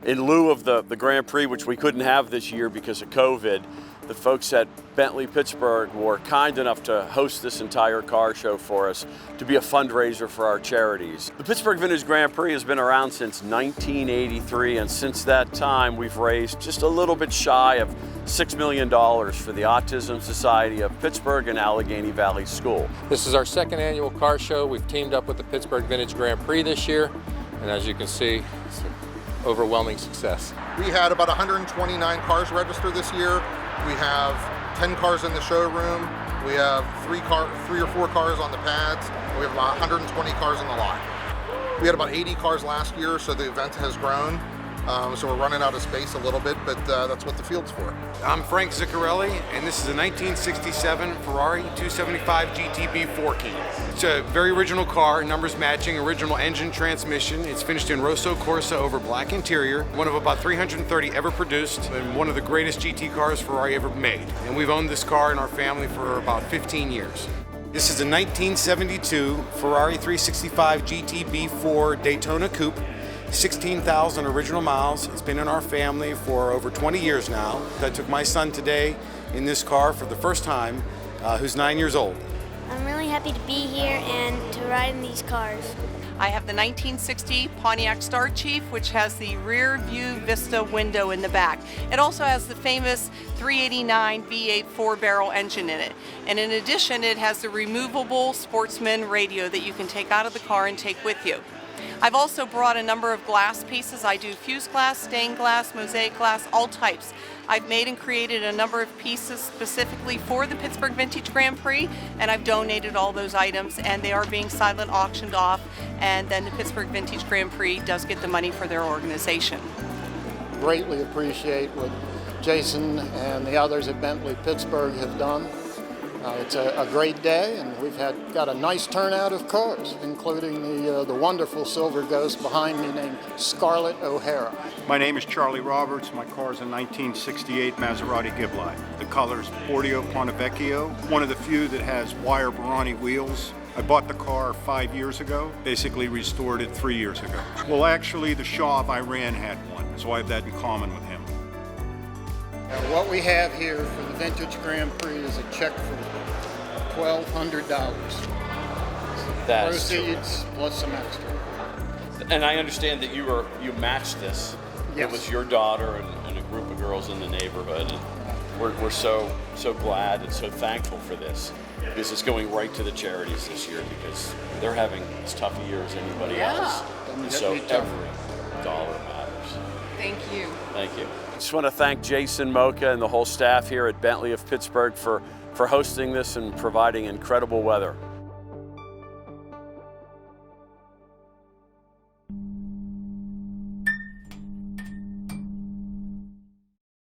In lieu of the Grand Prix, which we couldn't have this year because of COVID, the folks at Bentley Pittsburgh were kind enough to host this entire car show for us to be a fundraiser for our charities. The Pittsburgh Vintage Grand Prix has been around since 1983, and since that time we've raised just a little bit shy of $6 million for the Autism Society of Pittsburgh and Allegheny Valley School. This is our second annual car show. We've teamed up with the Pittsburgh Vintage Grand Prix this year, and as you can see, it's an overwhelming success. We had about 129 cars registered this year. We have 10 cars in the showroom. We have three or four cars on the pads. We have about 120 cars in the lot. We had about 80 cars last year, so the event has grown. So we're running out of space a little bit, but that's what the field's for. I'm Frank Ziccarelli, and this is a 1967 Ferrari 275 GTB 4-key. It's a very original car, numbers matching, original engine, transmission. It's finished in Rosso Corsa over black interior, one of about 330 ever produced, and one of the greatest GT cars Ferrari ever made. And we've owned this car in our family for about 15 years. This is a 1972 Ferrari 365 GTB4 Daytona Coupe. 16,000 original miles. It's been in our family for over 20 years now. I took my son today in this car for the first time, who's 9 years old. I'm really happy to be here and to ride in these cars. I have the 1960 Pontiac Star Chief, which has the rear view vista window in the back. It also has the famous 389 V8 4-barrel engine in it. And in addition, it has the removable Sportsman radio that you can take out of the car and take with you. I've also brought a number of glass pieces. I do fused glass, stained glass, mosaic glass, all types. I've made and created a number of pieces specifically for the Pittsburgh Vintage Grand Prix, and I've donated all those items, and they are being silent auctioned off, and then the Pittsburgh Vintage Grand Prix does get the money for their organization. Greatly appreciate what Jason and the others at Bentley Pittsburgh have done. It's a great day, and we've got a nice turnout of cars, including the wonderful silver ghost behind me named Scarlett O'Hara. My name is Charlie Roberts. My car is a 1968 Maserati Ghibli. The color's Bordeaux Pontiac, one of the few that has wire Barani wheels. I bought the car 5 years ago, basically restored it 3 years ago. Well, actually, the Shah of Iran had one, so I have that in common with him. What we have here for the Vintage Grand Prix is a check for $1,200. That's proceeds plus some extra. And I understand that you matched this. Yes. It was your daughter and a group of girls in the neighborhood. And we're so glad and so thankful for this, because it's going right to the charities this year, because they're having as tough a year as anybody else. And so every dollar matters. Thank you. Thank you. I just want to thank Jason Mocha and the whole staff here at Bentley of Pittsburgh for hosting this and providing incredible weather.